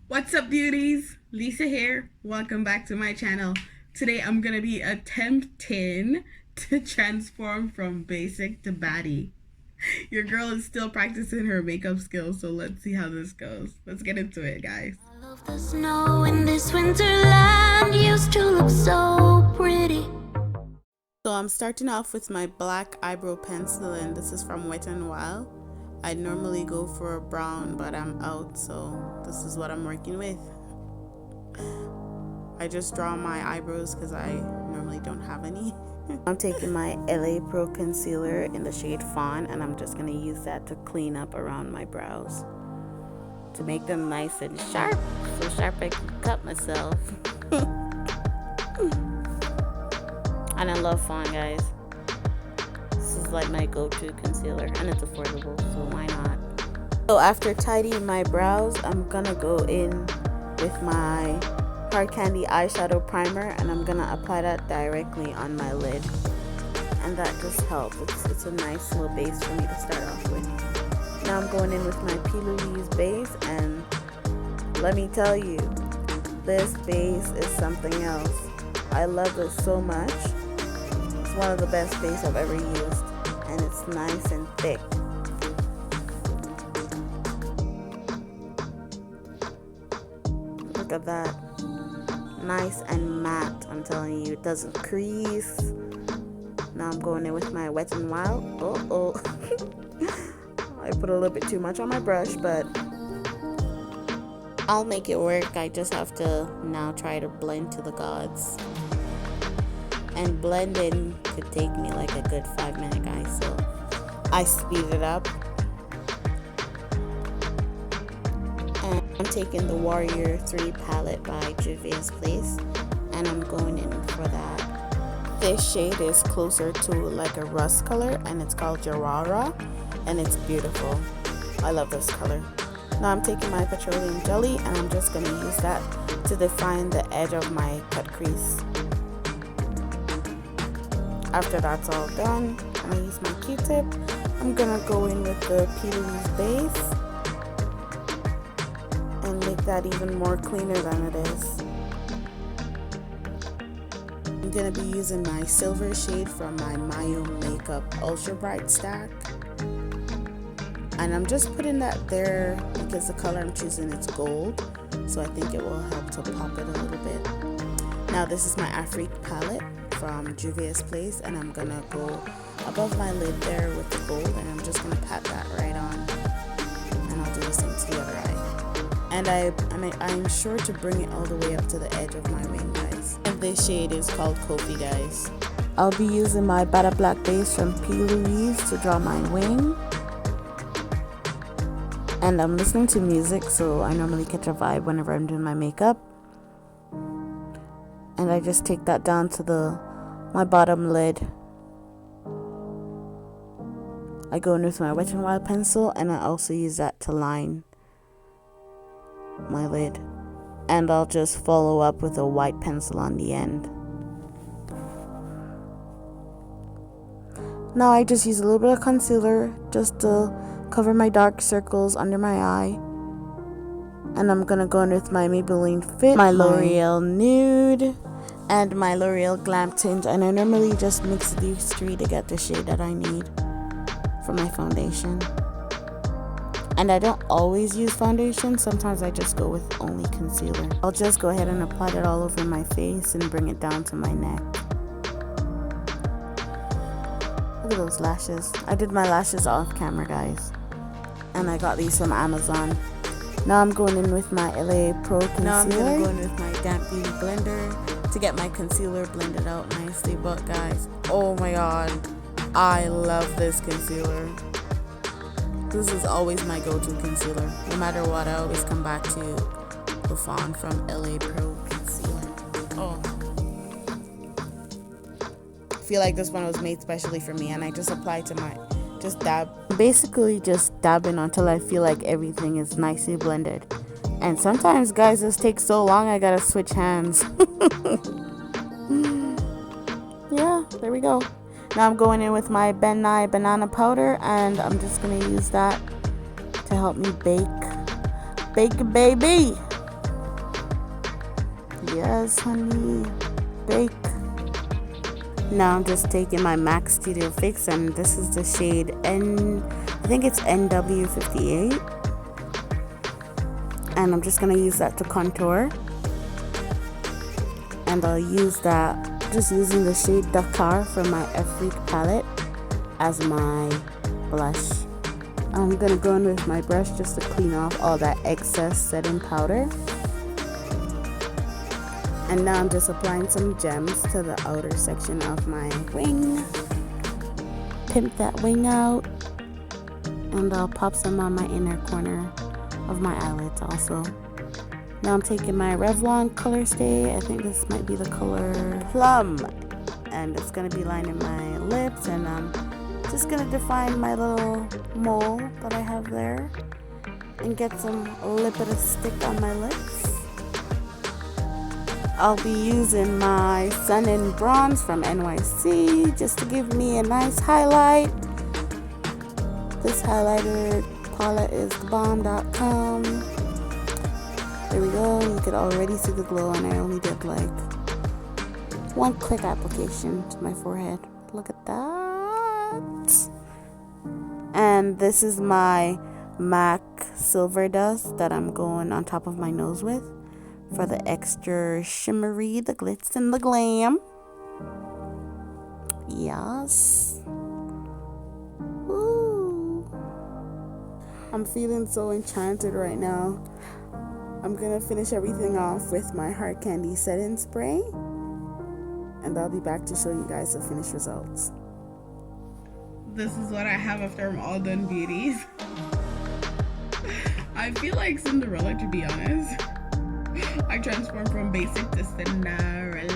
What's up, beauties? Lisa here. Welcome back to my channel. Today I'm gonna be attempting to transform from basic to baddie. Your girl is still practicing her makeup skills, so let's see how this goes. Let's get into it, guys. All of the snow in this winterland used to look so pretty. So I'm starting off with my black eyebrow pencil, and this is from Wet n Wild. I normally go for a brown, but I'm out, so this is what I'm working with. I just draw my eyebrows because I normally don't have any. I'm taking my LA Pro concealer in the shade Fawn, and I'm just going to use that to clean up around my brows to make them nice and sharp, so sharp I can cut myself. And I love Fawn, guys. This is like my go-to concealer, and it's affordable, so why not? So after tidying my brows, I'm gonna go in with my Hard Candy Eyeshadow Primer, and I'm gonna apply that directly on my lid. And that just helps. It's a nice little base for me to start off with. Now I'm going in with my Plouise base, and let me tell you, this base is something else. I love this so much. It's one of the best base I've ever used, and it's nice and thick. Look at that. Nice and matte, I'm telling you. It doesn't crease. Now I'm going in with my Wet n Wild. Oh. I put a little bit too much on my brush, but I'll make it work. I just have to now try to blend to the gods. And blending could take me like a good 5 minute, guys, so I speed it up. And I'm taking the Warrior 3 palette by Juviasplace, and I'm going in for that. This shade is closer to like a rust color, and it's called Jarara, and it's beautiful. I love this color. Now I'm taking my petroleum jelly, and I'm just going to use that to define the edge of my cut crease. After that's all done, I'm going to use my Q-tip. I'm going to go in with the Plouise base and make that even more cleaner than it is. I'm going to be using my silver shade from my Myomakeup Ultra Bright stack. And I'm just putting that there because the color I'm choosing is gold. So I think it will help to pop it a little bit. Now this is my Afrique palette from Juviasplace, and I'm gonna go above my lid there with the gold, and I'm just gonna pat that right on, and I'll do the same to the other eye. And I'm sure to bring it all the way up to the edge of my wing, guys. And this shade is called Kofi, guys. I'll be using my Badda black base from Plouise to draw my wing. And I'm listening to music, so I normally catch a vibe whenever I'm doing my makeup. And I just take that down to my bottom lid. I go in with my Wet n Wild pencil, and I also use that to line my lid. And I'll just follow up with a white pencil on the end. Now I just use a little bit of concealer just to cover my dark circles under my eye. And I'm gonna go in with my Maybelline Fit, my Loreal Nude, and my Loreal Glam tint. And I normally just mix these three to get the shade that I need for my foundation. And I don't always use foundation. Sometimes I just go with only concealer. I'll just go ahead and apply it all over my face and bring it down to my neck. Look at those lashes. I did my lashes off camera, guys. And I got these from Amazon. Now I'm going in with my LA Pro concealer. Now I'm going to go in with my Damp Beauty blender to get my concealer blended out nicely. But guys, oh my god, I love this concealer. This is always my go-to concealer. No matter what, I always come back to the Fawn from LA Pro concealer. Oh. I feel like this one was made specially for me, and I just apply to my... just dab, basically just dabbing until I feel like everything is nicely blended. And sometimes, guys, this takes so long I gotta switch hands. Yeah, there we go. Now I'm going in with my Bennye banana powder, and I'm just gonna use that to help me bake, baby. Yes, honey. Bake. Now I'm just taking my MAC Studio Fix, and this is the shade I think it's NW58. And I'm just gonna use that to contour. And I'll use that, just using the shade Dakar from my Afrique palette as my blush. I'm gonna go in with my brush just to clean off all that excess setting powder. And now I'm just applying some gems to the outer section of my wing. Pimp that wing out. And I'll pop some on my inner corner of my eyelids also. Now I'm taking my Revlon Colorstay. I think this might be the color Plum. And it's going to be lining my lips. And I'm just going to define my little mole that I have there. And get some lipstick on my lips. I'll be using my Sun and Bronze from NYC just to give me a nice highlight. This highlighter palette is thebomb.com. There we go. You could already see the glow, and I only did like one quick application to my forehead. Look at that. And this is my MAC Silver Dust that I'm going on top of my nose with for the extra shimmery, the glitz and the glam. Yes. Ooh. I'm feeling so enchanted right now. I'm gonna finish everything off with my Hard Candy setting spray, and I'll be back to show you guys the finished results. This is what I have after I'm all done beauties. I feel like Cinderella, to be honest. I transformed from basic to Cinderella.